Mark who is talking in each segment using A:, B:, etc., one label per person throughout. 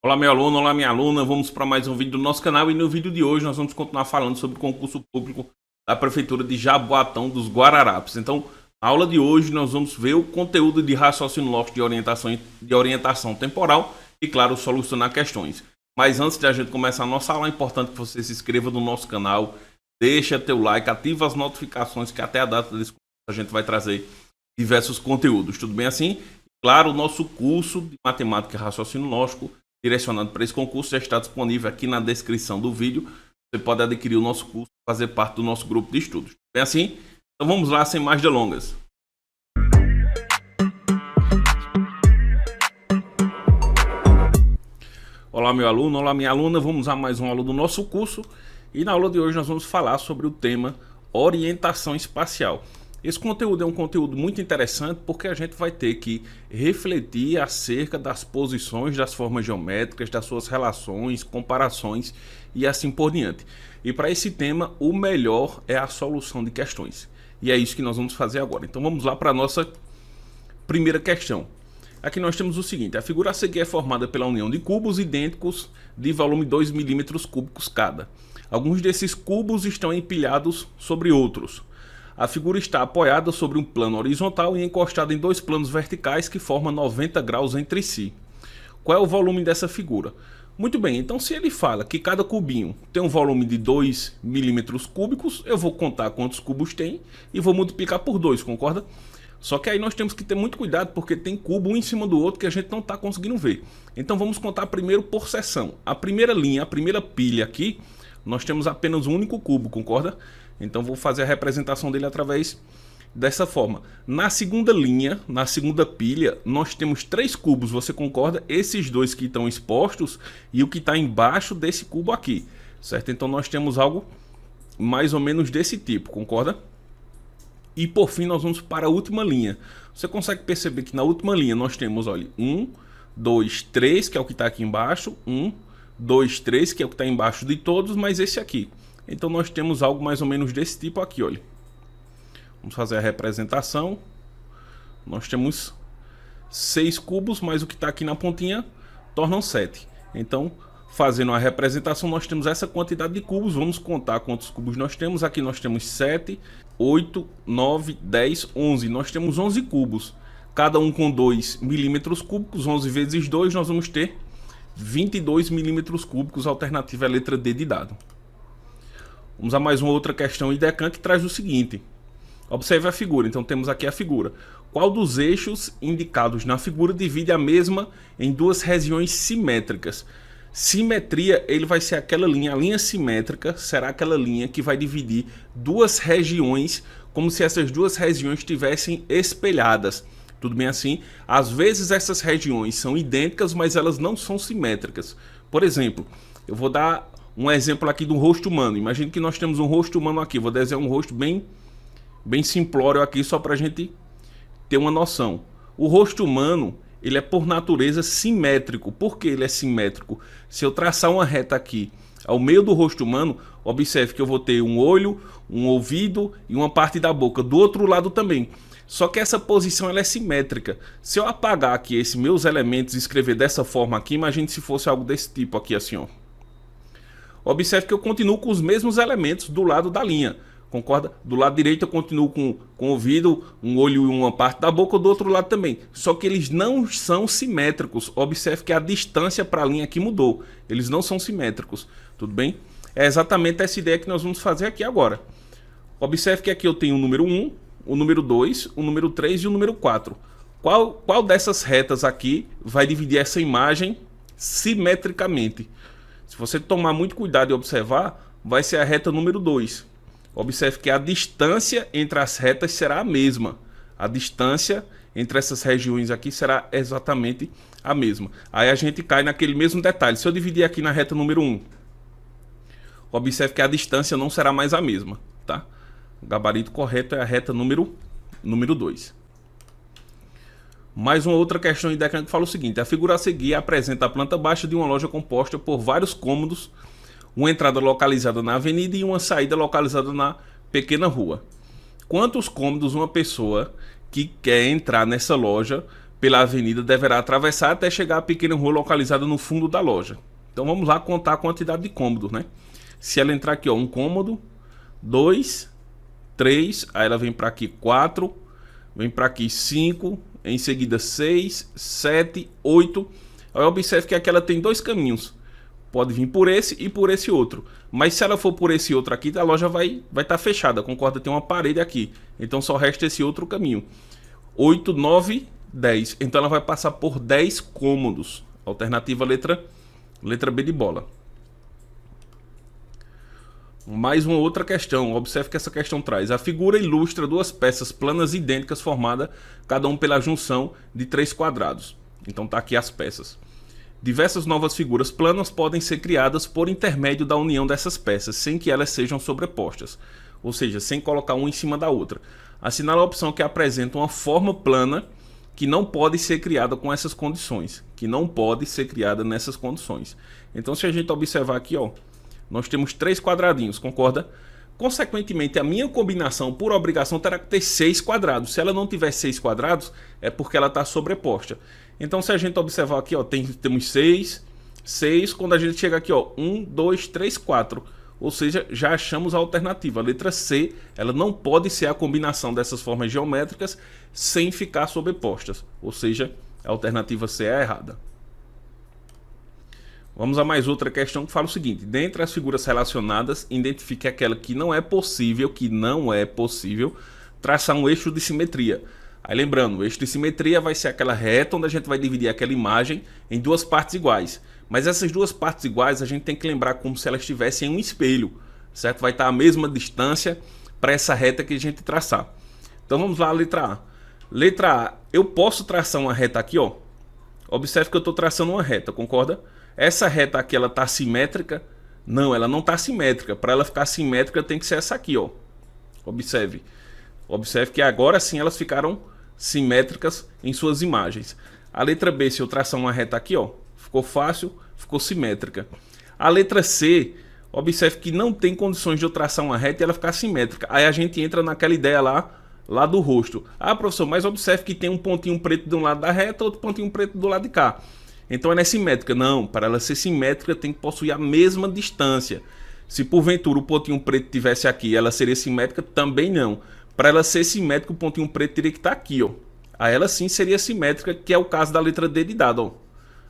A: Olá meu aluno, olá minha aluna, vamos para mais um vídeo do nosso canal e no vídeo de hoje nós vamos continuar falando sobre o concurso público da Prefeitura de Jaboatão dos Guararapes. Então, na aula de hoje nós vamos ver o conteúdo de raciocínio lógico de orientação temporal e, claro, solucionar questões. Mas antes de a gente começar a nossa aula, é importante que você se inscreva no nosso canal, deixa teu like, ativa as notificações que até a data desse concurso a gente vai trazer diversos conteúdos. Tudo bem assim? Claro, o nosso curso de matemática e raciocínio lógico direcionado para esse concurso já está disponível aqui na descrição do vídeo. Você pode adquirir o nosso curso e fazer parte do nosso grupo de estudos. Bem assim? Então vamos lá, sem mais delongas. Olá meu aluno, olá minha aluna, vamos a mais uma aula do nosso curso. E na aula de hoje nós vamos falar sobre o tema orientação espacial. Esse conteúdo é um conteúdo muito interessante porque a gente vai ter que refletir acerca das posições das formas geométricas, das suas relações, comparações e assim por diante. E para esse tema, o melhor é a solução de questões. E é isso que nós vamos fazer agora. Então vamos lá para a nossa primeira questão. Aqui nós temos o seguinte: a figura a seguir é formada pela união de cubos idênticos de volume 2 milímetros cúbicos cada. Alguns desses cubos estão empilhados sobre outros. A figura está apoiada sobre um plano horizontal e encostada em dois planos verticais que formam 90 graus entre si. Qual é o volume dessa figura? Muito bem, então se ele fala que cada cubinho tem um volume de 2 milímetros cúbicos, eu vou contar quantos cubos tem e vou multiplicar por 2, concorda? Só que aí nós temos que ter muito cuidado porque tem cubo um em cima do outro que a gente não está conseguindo ver. Então vamos contar primeiro por seção. A primeira linha, a primeira pilha aqui, nós temos apenas um único cubo, concorda? Então vou fazer a representação dele através dessa forma. Na segunda linha, na segunda pilha, nós temos 3 cubos, você concorda? Esses dois que estão expostos e o que está embaixo desse cubo aqui, certo? Então nós temos algo mais ou menos desse tipo, concorda? E por fim nós vamos para a última linha. Você consegue perceber que na última linha nós temos, olha, 1, 2, 3, que é o que está aqui embaixo, 1, 2, 3, que é o que está embaixo de todos, mas esse aqui. Então nós temos algo mais ou menos desse tipo aqui, olha. Vamos fazer a representação. Nós temos 6 cubos, mas o que está aqui na pontinha tornam 7. Então, fazendo a representação, nós temos essa quantidade de cubos. Vamos contar quantos cubos nós temos. Aqui nós temos 7, 8, 9, 10, 11. Nós temos 11 cubos. Cada um com 2 milímetros cúbicos. 11 vezes 2, nós vamos ter 22 milímetros cúbicos. A alternativa é a letra D de dado. Vamos a mais uma outra questão IDECAN que traz o seguinte. Observe a figura. Então temos aqui a figura. Qual dos eixos indicados na figura divide a mesma em duas regiões simétricas? Simetria, ele vai ser aquela linha. A linha simétrica será aquela linha que vai dividir duas regiões, como se essas duas regiões estivessem espelhadas. Tudo bem assim? Às vezes essas regiões são idênticas, mas elas não são simétricas. Por exemplo, eu vou dar um exemplo aqui do rosto humano. Imagine que nós temos um rosto humano aqui. Vou desenhar um rosto bem simplório aqui, só para a gente ter uma noção. O rosto humano, ele é por natureza simétrico. Por que ele é simétrico? Se eu traçar uma reta aqui ao meio do rosto humano, observe que eu vou ter um olho, um ouvido e uma parte da boca. Do outro lado também. Só que essa posição ela é simétrica. Se eu apagar aqui esses meus elementos e escrever dessa forma aqui, imagine se fosse algo desse tipo aqui assim, ó. Observe que eu continuo com os mesmos elementos do lado da linha, concorda? Do lado direito eu continuo com o ouvido, um olho e uma parte da boca, do outro lado também. Só que eles não são simétricos. Observe que a distância para a linha aqui mudou. Eles não são simétricos, tudo bem? É exatamente essa ideia que nós vamos fazer aqui agora. Observe que aqui eu tenho o número 1, o número 2, o número 3 e o número 4. Qual dessas retas aqui vai dividir essa imagem simetricamente? Se você tomar muito cuidado e observar, vai ser a reta número 2. Observe que a distância entre as retas será a mesma. A distância entre essas regiões aqui será exatamente a mesma. Aí a gente cai naquele mesmo detalhe. Se eu dividir aqui na reta número 1, observe que a distância não será mais a mesma, tá? O gabarito correto é a reta número 2. Mais uma outra questão IDECAN que fala o seguinte: a figura a seguir apresenta a planta baixa de uma loja composta por vários cômodos, uma entrada localizada na avenida e uma saída localizada na pequena rua. Quantos cômodos uma pessoa que quer entrar nessa loja pela avenida deverá atravessar até chegar à pequena rua localizada no fundo da loja. Então vamos lá contar a quantidade de cômodos, né? Se ela entrar aqui, ó, um cômodo, 2, 3, aí ela vem para aqui 4, vem para aqui 5, em seguida 6, 7, 8. Aí observe que aqui ela tem dois caminhos. Pode vir por esse e por esse outro. Mas se ela for por esse outro aqui, a loja vai estar fechada. Concorda? Tem uma parede aqui. Então só resta esse outro caminho. 8, 9, 10. Então ela vai passar por 10 cômodos. Alternativa letra B de bola. Mais uma outra questão. Observe que essa questão traz: a figura ilustra duas peças planas idênticas formadas cada um pela junção de 3 quadrados. Então tá aqui as peças. Diversas novas figuras planas podem ser criadas por intermédio da união dessas peças, sem que elas sejam sobrepostas, ou seja, sem colocar uma em cima da outra. Assinala a opção que apresenta uma forma plana que não pode ser criada com essas condições, que não pode ser criada nessas condições. Então, se a gente observar aqui, ó, nós temos 3 quadradinhos, concorda? Consequentemente, a minha combinação, por obrigação, terá que ter 6 quadrados. Se ela não tiver 6 quadrados, é porque ela está sobreposta. Então, se a gente observar aqui, ó, temos 6, 6. Quando a gente chega aqui, ó, 1, 2, 3, 4. Ou seja, já achamos a alternativa. A letra C, ela não pode ser a combinação dessas formas geométricas sem ficar sobrepostas. Ou seja, a alternativa C é a errada. Vamos a mais outra questão que fala o seguinte: dentre as figuras relacionadas, identifique aquela que não é possível traçar um eixo de simetria. Aí lembrando, o eixo de simetria vai ser aquela reta onde a gente vai dividir aquela imagem em duas partes iguais. Mas essas duas partes iguais a gente tem que lembrar como se elas estivessem em um espelho, certo? Vai estar a mesma distância para essa reta que a gente traçar. Então vamos lá, letra A. Letra A, eu posso traçar uma reta aqui, ó. Observe que eu estou traçando uma reta, concorda? Essa reta aqui, ela está simétrica? Não, ela não está simétrica. Para ela ficar simétrica, tem que ser essa aqui, ó. Observe. Observe que agora sim elas ficaram simétricas em suas imagens. A letra B, se eu traçar uma reta aqui, ó, ficou fácil, ficou simétrica. A letra C, observe que não tem condições de eu traçar uma reta e ela ficar simétrica. Aí a gente entra naquela ideia lá do rosto. Ah, professor, mas observe que tem um pontinho preto de um lado da reta, outro pontinho preto do lado de cá. Então ela é simétrica. Não, para ela ser simétrica tem que possuir a mesma distância. Se porventura o pontinho preto tivesse aqui, ela seria simétrica? Também não. Para ela ser simétrica, o pontinho preto teria que estar aqui, ó. Aí ela sim seria simétrica, que é o caso da letra D de dado, ó.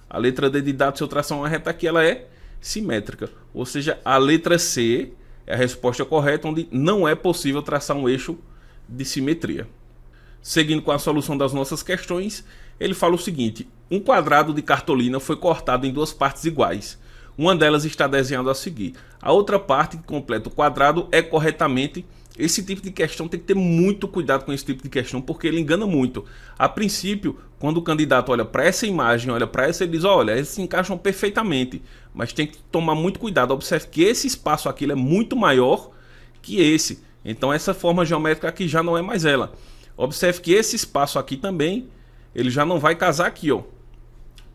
A: A letra D de dado, se eu traçar uma reta aqui, ela é simétrica. Ou seja, a letra C é a resposta correta, onde não é possível traçar um eixo de simetria. Seguindo com a solução das nossas questões, ele fala o seguinte: um quadrado de cartolina foi cortado em duas partes iguais. Uma delas está desenhada a seguir. A outra parte que completa o quadrado é corretamente. Esse tipo de questão tem que ter muito cuidado com esse tipo de questão, porque ele engana muito. A princípio, quando o candidato olha para essa imagem, olha para essa, ele diz: olha, eles se encaixam perfeitamente. Mas tem que tomar muito cuidado. Observe que esse espaço aqui é muito maior que esse. Então essa forma geométrica aqui já não é mais ela. Observe que esse espaço aqui também, ele já não vai casar aqui, ó.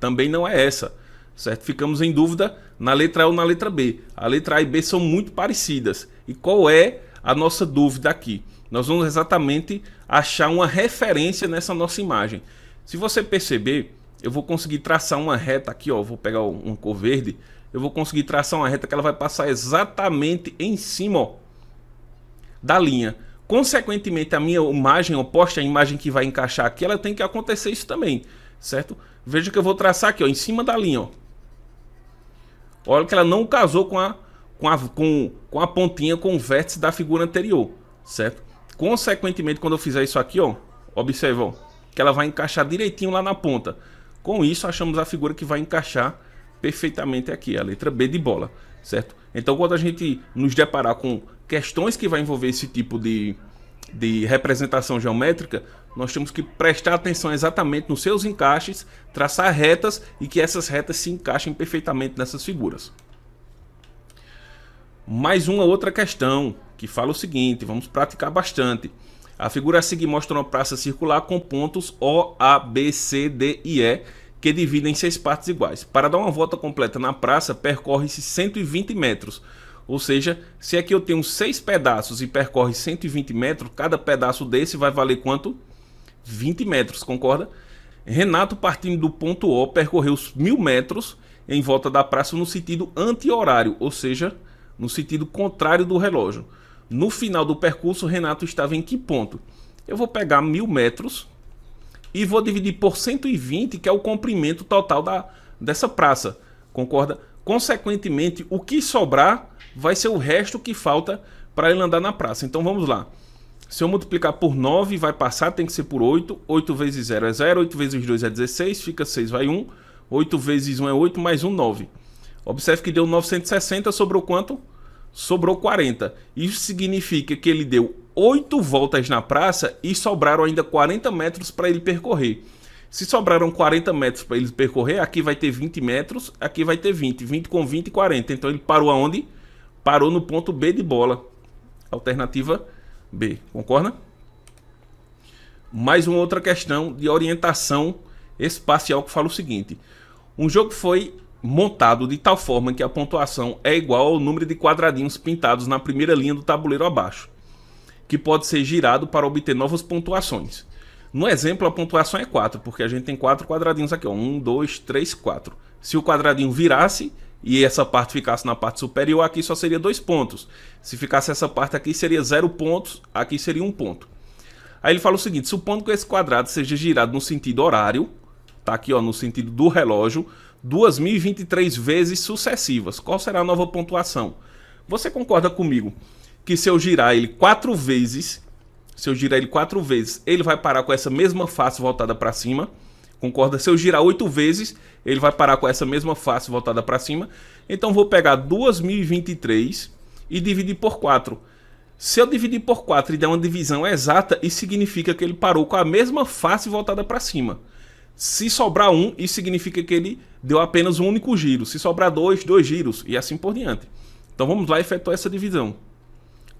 A: Também não é essa, certo? Ficamos em dúvida na letra A ou na letra B. A letra A e B são muito parecidas. E qual é a nossa dúvida aqui? Nós vamos exatamente achar uma referência nessa nossa imagem. Se você perceber, eu vou conseguir traçar uma reta aqui, ó. Vou pegar uma cor verde. Eu vou conseguir traçar uma reta que ela vai passar exatamente em cima, ó, da linha. Consequentemente, a minha imagem oposta, a imagem que vai encaixar aqui, ela tem que acontecer isso também, certo? Veja que eu vou traçar aqui, ó, em cima da linha, ó. Olha que ela não casou com a pontinha, com o vértice da figura anterior, certo? Consequentemente, quando eu fizer isso aqui, ó, observa, ó, que ela vai encaixar direitinho lá na ponta. Com isso, achamos a figura que vai encaixar perfeitamente aqui, a letra B de bola, certo? Então, quando a gente nos deparar com questões que vai envolver esse tipo de representação geométrica, nós temos que prestar atenção exatamente nos seus encaixes, traçar retas e que essas retas se encaixem perfeitamente nessas figuras. Mais uma outra questão que fala o seguinte, vamos praticar bastante. A figura a seguir mostra uma praça circular com pontos O, A, B, C, D e E que dividem em 6 partes iguais. Para dar uma volta completa na praça, percorre-se 120 metros. Ou seja, se aqui eu tenho 6 pedaços e percorre 120 metros, cada pedaço desse vai valer quanto? 20 metros, concorda? Renato, partindo do ponto O, percorreu os 1000 metros em volta da praça no sentido anti-horário, ou seja, no sentido contrário do relógio. No final do percurso, Renato estava em que ponto? Eu vou pegar 1000 metros e vou dividir por 120, que é o comprimento total dessa praça. Concorda? Consequentemente, o que sobrar vai ser o resto que falta para ele andar na praça. Então vamos lá. Se eu multiplicar por 9, vai passar, tem que ser por 8. 8 vezes 0 é 0, 8 vezes 2 é 16, fica 6, vai 1. 8 vezes 1 é 8, mais 1, 9. Observe que deu 960, sobrou quanto? Sobrou 40. Isso significa que ele deu 8 voltas na praça e sobraram ainda 40 metros para ele percorrer. Se sobraram 40 metros para ele percorrer, aqui vai ter 20 metros, aqui vai ter 20. 20 com 20, 40. Então ele parou aonde? Parou no ponto B de bola. Alternativa B. Concorda? Mais uma outra questão de orientação espacial que fala o seguinte. Um jogo foi montado de tal forma que a pontuação é igual ao número de quadradinhos pintados na primeira linha do tabuleiro abaixo, que pode ser girado para obter novas pontuações. No exemplo, a pontuação é 4, porque a gente tem 4 quadradinhos aqui, ó. 1, 2, 3, 4. Se o quadradinho virasse e essa parte ficasse na parte superior, aqui só seria 2 pontos. Se ficasse essa parte aqui, seria 0 pontos, aqui seria 1 ponto. Aí ele fala o seguinte, supondo que esse quadrado seja girado no sentido horário, tá aqui ó, no sentido do relógio, 2023 vezes sucessivas. Qual será a nova pontuação? Você concorda comigo que se eu girar ele 4 vezes, ele vai parar com essa mesma face voltada para cima? Concorda? Se eu girar 8 vezes, ele vai parar com essa mesma face voltada para cima. Então vou pegar 2023 e dividir por 4. Se eu dividir por 4 e der uma divisão exata, isso significa que ele parou com a mesma face voltada para cima. Se sobrar 1, isso significa que ele deu apenas um único giro. Se sobrar 2, 2 giros e assim por diante. Então vamos lá efetuar essa divisão.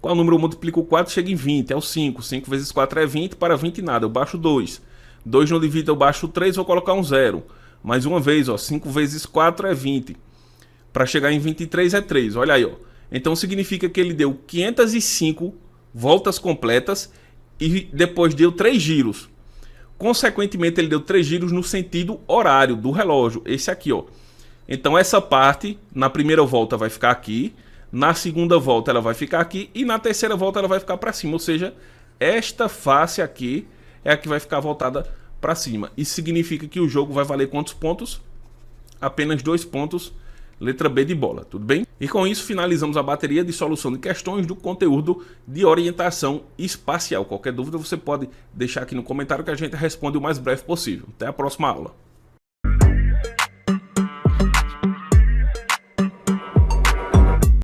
A: Qual número eu multiplico 4? Chega em 20, é o 5. 5 vezes 4 é 20, para 20 nada, eu baixo 2. 2 não divide, eu baixo 3, vou colocar um 0. Mais uma vez, ó, 5 vezes 4 é 20. Para chegar em 23 é 3, olha aí, ó. Então significa que ele deu 505 voltas completas e depois deu 3 giros. Consequentemente, ele deu 3 giros no sentido horário do relógio, esse aqui, ó. Então essa parte, na primeira volta vai ficar aqui, na segunda volta ela vai ficar aqui e na terceira volta ela vai ficar para cima. Ou seja, esta face aqui é a que vai ficar voltada para cima. Isso significa que o jogo vai valer quantos pontos? Apenas 2 pontos, letra B de bola, tudo bem? E com isso finalizamos a bateria de solução de questões do conteúdo de orientação espacial. Qualquer dúvida você pode deixar aqui no comentário que a gente responde o mais breve possível. Até a próxima aula.